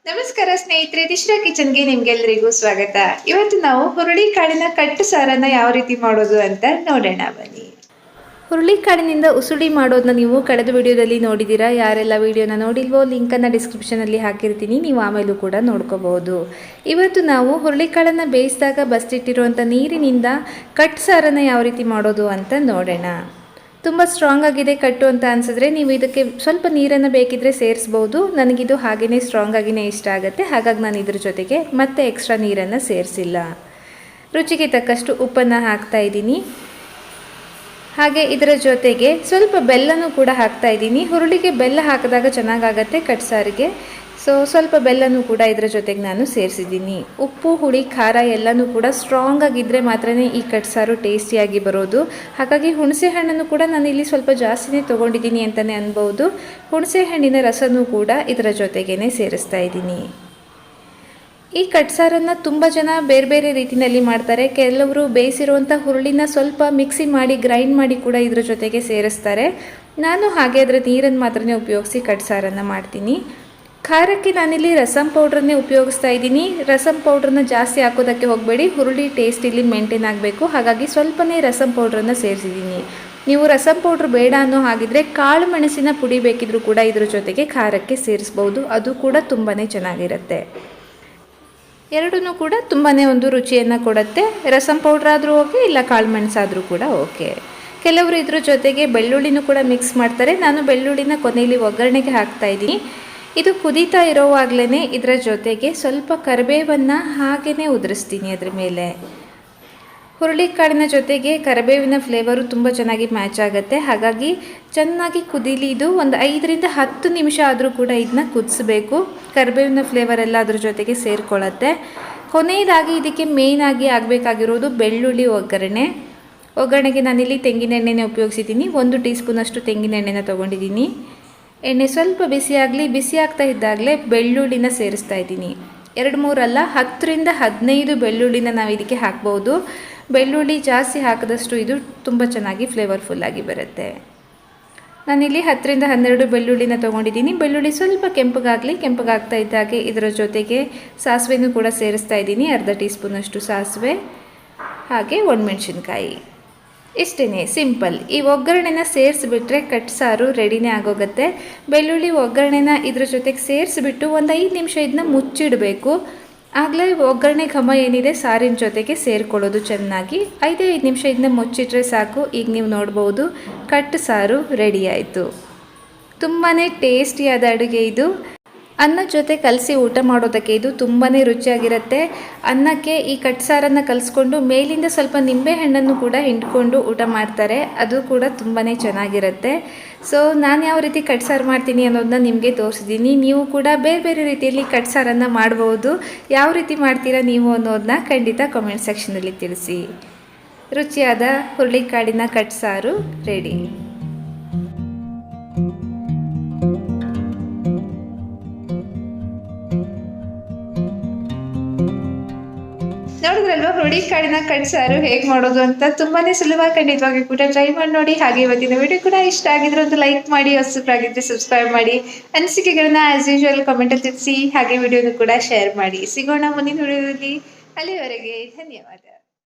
ನಮಸ್ಕಾರ ಸ್ನೇಹಿತರೆ, ದಿಶಿರಾ ಕಿಚನ್ಗೆ ನಿಮ್ಗೆಲ್ಲರಿಗೂ ಸ್ವಾಗತ. ಇವತ್ತು ನಾವು ಹುರುಳಿ ಕಾಳಿನ ಕಟ್ಟು ಸಾರನ್ನ ಯಾವ ರೀತಿ ಮಾಡೋದು ಅಂತ ನೋಡೋಣ ಬನ್ನಿ. ಹುರುಳಿ ಕಾಳಿನಿಂದ ಉಸುಳಿ ಮಾಡೋದನ್ನ ನೀವು ಕಳೆದ ವಿಡಿಯೋದಲ್ಲಿ ನೋಡಿದ್ದೀರಾ. ಯಾರೆಲ್ಲ ವಿಡಿಯೋನ ನೋಡಿಲ್ವೋ ಲಿಂಕನ್ನು ಡಿಸ್ಕ್ರಿಪ್ಷನಲ್ಲಿ ಹಾಕಿರ್ತೀನಿ, ನೀವು ಆಮೇಲೂ ಕೂಡ ನೋಡ್ಕೋಬಹುದು. ಇವತ್ತು ನಾವು ಹುರುಳಿ ಕಾಳನ್ನು ಬೇಯಿಸಿದಾಗ ಬಸ್ತಿಟ್ಟಿರುವಂಥ ನೀರಿನಿಂದ ಕಟ್ಟು ಸಾರನ್ನು ಯಾವ ರೀತಿ ಮಾಡೋದು ಅಂತ ನೋಡೋಣ. ತುಂಬ ಸ್ಟ್ರಾಂಗ್ ಆಗಿದೆ ಕಟ್ಟು ಅಂತ ಅನಿಸಿದ್ರೆ ನೀವು ಇದಕ್ಕೆ ಸ್ವಲ್ಪ ನೀರನ್ನು ಬೇಕಿದ್ರೆ ಸೇರಿಸ್ಬೋದು. ನನಗಿದು ಹಾಗೆಯೇ ಸ್ಟ್ರಾಂಗ್ ಆಗಿಯೇ ಇಷ್ಟ ಆಗುತ್ತೆ, ಹಾಗಾಗಿ ನಾನು ಇದ್ರ ಜೊತೆಗೆ ಮತ್ತೆ ಎಕ್ಸ್ಟ್ರಾ ನೀರನ್ನು ಸೇರಿಸಿಲ್ಲ. ರುಚಿಗೆ ತಕ್ಕಷ್ಟು ಉಪ್ಪನ್ನು ಹಾಕ್ತಾ ಇದ್ದೀನಿ. ಹಾಗೆ ಇದರ ಜೊತೆಗೆ ಸ್ವಲ್ಪ ಬೆಲ್ಲನೂ ಕೂಡ ಹಾಕ್ತಾ ಇದ್ದೀನಿ. ಹುರುಳಿಗೆ ಬೆಲ್ಲ ಹಾಕಿದಾಗ ಚೆನ್ನಾಗಾಗತ್ತೆ ಕಟ್ಟು ಸಾರಿಗೆ. ಸ್ವಲ್ಪ ಬೆಲ್ಲನೂ ಕೂಡ ಇದರ ಜೊತೆಗೆ ನಾನು ಸೇರಿಸಿದ್ದೀನಿ. ಉಪ್ಪು, ಹುಳಿ, ಖಾರ ಎಲ್ಲನೂ ಕೂಡ ಸ್ಟ್ರಾಂಗ್ ಆಗಿದ್ದರೆ ಮಾತ್ರ ಈ ಕಟ್ಟು ಸಾರು ಟೇಸ್ಟಿಯಾಗಿ ಬರೋದು. ಹಾಗಾಗಿ ಹುಣಸೆ ಹಣ್ಣನ್ನು ಕೂಡ ನಾನಿಲ್ಲಿ ಸ್ವಲ್ಪ ಜಾಸ್ತಿನೇ ತೊಗೊಂಡಿದ್ದೀನಿ ಅಂತಲೇ ಅನ್ಬೋದು. ಹುಣಸೆ ಹಣ್ಣಿನ ರಸನೂ ಕೂಡ ಇದರ ಜೊತೆಗೇ ಸೇರಿಸ್ತಾ ಇದ್ದೀನಿ. ಈ ಕಟ್ಟು ಸಾರನ್ನು ತುಂಬ ಜನ ಬೇರೆ ಬೇರೆ ರೀತಿಯಲ್ಲಿ ಮಾಡ್ತಾರೆ. ಕೆಲವರು ಬೇಯಿಸಿರುವಂಥ ಹುರುಳಿನ ಸ್ವಲ್ಪ ಮಿಕ್ಸಿ ಮಾಡಿ ಗ್ರೈಂಡ್ ಮಾಡಿ ಕೂಡ ಇದರ ಜೊತೆಗೆ ಸೇರಿಸ್ತಾರೆ. ನಾನು ಹಾಗೆ ಅದರ ನೀರನ್ನು ಮಾತ್ರ ಉಪಯೋಗಿಸಿ ಕಟ್ಟು ಸಾರನ್ನು ಮಾಡ್ತೀನಿ. ಖಾರಕ್ಕೆ ನಾನಿಲ್ಲಿ ರಸಮ್ ಪೌಡ್ರನ್ನೇ ಉಪಯೋಗಿಸ್ತಾ ಇದ್ದೀನಿ. ರಸಮ್ ಪೌಡ್ರನ್ನ ಜಾಸ್ತಿ ಹಾಕೋದಕ್ಕೆ ಹೋಗಬೇಡಿ, ಹುರುಳಿ ಟೇಸ್ಟ್ ಇಲ್ಲಿ ಮೇಂಟೈನ್ ಆಗಬೇಕು. ಹಾಗಾಗಿ ಸ್ವಲ್ಪನೇ ರಸಮ್ ಪೌಡ್ರನ್ನು ಸೇರಿಸಿದ್ದೀನಿ. ನೀವು ರಸಮ್ ಪೌಡ್ರ್ ಬೇಡ ಅನ್ನೋ ಹಾಗಿದ್ರೆ ಕಾಳು ಮೆಣಸಿನ ಪುಡಿ ಬೇಕಿದ್ರೂ ಕೂಡ ಇದ್ರ ಜೊತೆಗೆ ಖಾರಕ್ಕೆ ಸೇರಿಸ್ಬೋದು, ಅದು ಕೂಡ ತುಂಬಾ ಚೆನ್ನಾಗಿರುತ್ತೆ. ಎರಡೂ ಕೂಡ ತುಂಬಾ ಒಂದು ರುಚಿಯನ್ನು ಕೊಡುತ್ತೆ. ರಸಮ್ ಪೌಡ್ರ್ ಆದರೂ ಓಕೆ, ಇಲ್ಲ ಕಾಳು ಮೆಣಸಾದರೂ ಕೂಡ ಓಕೆ. ಕೆಲವರು ಇದ್ರ ಜೊತೆಗೆ ಬೆಳ್ಳುಳ್ಳಿನೂ ಕೂಡ ಮಿಕ್ಸ್ ಮಾಡ್ತಾರೆ. ನಾನು ಬೆಳ್ಳುಳ್ಳಿನ ಕೊನೆಯಲ್ಲಿ ಒಗ್ಗರಣೆಗೆ ಹಾಕ್ತಾ ಇದ್ದೀನಿ. ಇದು ಕುದೀತಾ ಇರೋವಾಗಲೇ ಇದರ ಜೊತೆಗೆ ಸ್ವಲ್ಪ ಕರಿಬೇವನ್ನು ಹಾಗೆಯೇ ಉದುರಿಸ್ತೀನಿ ಅದರ ಮೇಲೆ. ಹುರುಳಿ ಕಾಳಿನ ಜೊತೆಗೆ ಕರಿಬೇವಿನ ಫ್ಲೇವರು ತುಂಬ ಚೆನ್ನಾಗಿ ಮ್ಯಾಚ್ ಆಗುತ್ತೆ. ಹಾಗಾಗಿ ಚೆನ್ನಾಗಿ ಕುದೀಲಿ. ಇದು ಒಂದು 5ರಿಂದ 10 ನಿಮಿಷ ಆದರೂ ಕೂಡ ಇದನ್ನ ಕುದಿಸ್ಬೇಕು. ಕರಿಬೇವಿನ ಫ್ಲೇವರ್ ಎಲ್ಲ ಅದ್ರ ಜೊತೆಗೆ ಸೇರಿಕೊಳ್ಳುತ್ತೆ. ಕೊನೆಯದಾಗಿ ಇದಕ್ಕೆ ಮೇಯ್ನಾಗಿ ಆಗಬೇಕಾಗಿರೋದು ಬೆಳ್ಳುಳ್ಳಿ ಒಗ್ಗರಣೆ. ಒಗ್ಗರಣೆಗೆ ನಾನಿಲ್ಲಿ ತೆಂಗಿನ ಎಣ್ಣೆನೇ ಉಪಯೋಗಿಸಿದ್ದೀನಿ. 1 ಟೀ ಸ್ಪೂನಷ್ಟು ತೆಂಗಿನ ಎಣ್ಣೆನ ತೊಗೊಂಡಿದ್ದೀನಿ. ಎಣ್ಣೆ ಸ್ವಲ್ಪ ಬಿಸಿ ಆಗ್ತಾ ಇದ್ದಾಗಲೇ ಬೆಳ್ಳುಳ್ಳಿನ ಸೇರಿಸ್ತಾ ಇದ್ದೀನಿ. 2-3 ಅಲ್ಲ, 10ರಿಂದ 15 ಬೆಳ್ಳುಳ್ಳಿನ ನಾವು ಇದಕ್ಕೆ ಹಾಕ್ಬೋದು. ಬೆಳ್ಳುಳ್ಳಿ ಜಾಸ್ತಿ ಹಾಕಿದಷ್ಟು ಇದು ತುಂಬ ಚೆನ್ನಾಗಿ ಫ್ಲೇವರ್ಫುಲ್ಲಾಗಿ ಬರುತ್ತೆ. ನಾನಿಲ್ಲಿ 10ರಿಂದ 12 ಬೆಳ್ಳುಳ್ಳಿನ ತೊಗೊಂಡಿದ್ದೀನಿ. ಬೆಳ್ಳುಳ್ಳಿ ಸ್ವಲ್ಪ ಕೆಂಪಗಾಗ್ತಾ ಇದ್ದಾಗೆ ಇದರ ಜೊತೆಗೆ ಸಾಸಿವೆನೂ ಕೂಡ ಸೇರಿಸ್ತಾ ಇದ್ದೀನಿ. ಅರ್ಧ ಟೀ ಸ್ಪೂನಷ್ಟು ಸಾಸಿವೆ, ಹಾಗೆ ಒಣಮೆಣಸಿನ್ಕಾಯಿ. ಇಷ್ಟೇ, ಸಿಂಪಲ್. ಈ ಒಗ್ಗರಣೆನ ಸೇರಿಸ್ಬಿಟ್ರೆ ಕಟ್ಟು ಸಾರು ರೆಡಿನೇ ಆಗೋಗುತ್ತೆ. ಬೆಳ್ಳುಳ್ಳಿ ಒಗ್ಗರಣೆನ ಇದ್ರ ಜೊತೆಗೆ ಸೇರಿಸ್ಬಿಟ್ಟು ಒಂದು 5 ನಿಮಿಷ ಇದನ್ನ ಮುಚ್ಚಿಡಬೇಕು. ಆಗಲೇ ಒಗ್ಗರಣೆ ಘಮ ಏನಿದೆ ಸಾರಿನ ಜೊತೆಗೆ ಸೇರಿಕೊಳ್ಳೋದು ಚೆನ್ನಾಗಿ. 5 ನಿಮಿಷ ಇದನ್ನ ಮುಚ್ಚಿಟ್ರೆ ಸಾಕು. ಈಗ ನೀವು ನೋಡ್ಬೋದು ಕಟ್ಟು ಸಾರು ರೆಡಿ ಆಯಿತು. ತುಂಬಾ ಟೇಸ್ಟಿಯಾದ ಅಡುಗೆ ಇದು. ಅನ್ನದ ಜೊತೆ ಕಲಸಿ ಊಟ ಮಾಡೋದಕ್ಕೆ ಇದು ತುಂಬಾ ರುಚಿಯಾಗಿರುತ್ತೆ. ಅನ್ನಕ್ಕೆ ಈ ಕಟ್ಟು ಸಾರನ್ನು ಕಲಿಸ್ಕೊಂಡು ಮೇಲಿಂದ ಸ್ವಲ್ಪ ನಿಂಬೆಹಣ್ಣನ್ನು ಕೂಡ ಹಿಂಡ್ಕೊಂಡು ಊಟ ಮಾಡ್ತಾರೆ, ಅದು ಕೂಡ ತುಂಬಾ ಚೆನ್ನಾಗಿರುತ್ತೆ. ನಾನು ಯಾವ ರೀತಿ ಕಟ್ಟು ಸಾರು ಮಾಡ್ತೀನಿ ಅನ್ನೋದನ್ನ ನಿಮಗೆ ತೋರಿಸಿದ್ದೀನಿ. ನೀವು ಕೂಡ ಬೇರೆ ಬೇರೆ ರೀತಿಯಲ್ಲಿ ಕಟ್ಟು ಸಾರನ್ನು ಮಾಡ್ಬೋದು. ಯಾವ ರೀತಿ ಮಾಡ್ತೀರಾ ನೀವು ಅನ್ನೋದನ್ನ ಖಂಡಿತ ಕಾಮೆಂಟ್ ಸೆಕ್ಷನಲ್ಲಿ ತಿಳಿಸಿ. ರುಚಿಯಾದ ಹುರುಳಿಕಾಳಿನ ಕಟ್ಟು ಸಾರು ರೆಡಿ. ನೋಡಿದ್ರಲ್ವಾ ಹುರುಳಿ ಕಾಳಿನ ಕಟ್ಟು ಸಾರು ಹೇಗೆ ಮಾಡೋದು ಅಂತ. ತುಂಬಾನೇ ಸುಲಭ, ಖಂಡಿತವಾಗಿ ಕೂಡ ಟ್ರೈ ಮಾಡಿ ನೋಡಿ. ಹಾಗೆ ಇವತ್ತಿನ ವಿಡಿಯೋ ಕೂಡ ಇಷ್ಟ ಆಗಿದ್ರೆ ಒಂದು ಲೈಕ್ ಮಾಡಿ, ಹೊಸಬರಾಗಿದ್ರೆ ಸಬ್ಸ್ಕ್ರೈಬ್ ಮಾಡಿ, ಅನಿಸಿಕೆಗಳನ್ನ ಆಸ್ ಯೂಶುವಲ್ ಕಮೆಂಟಲ್ಲಿ ತಿಳಿಸಿ. ಹಾಗೆ ವಿಡಿಯೋನು ಕೂಡ ಶೇರ್ ಮಾಡಿ. ಸಿಗೋಣ ಮುಂದಿನ ವಿಡಿಯೋದಲ್ಲಿ. ಅಲ್ಲಿವರೆಗೆ ಧನ್ಯವಾದ.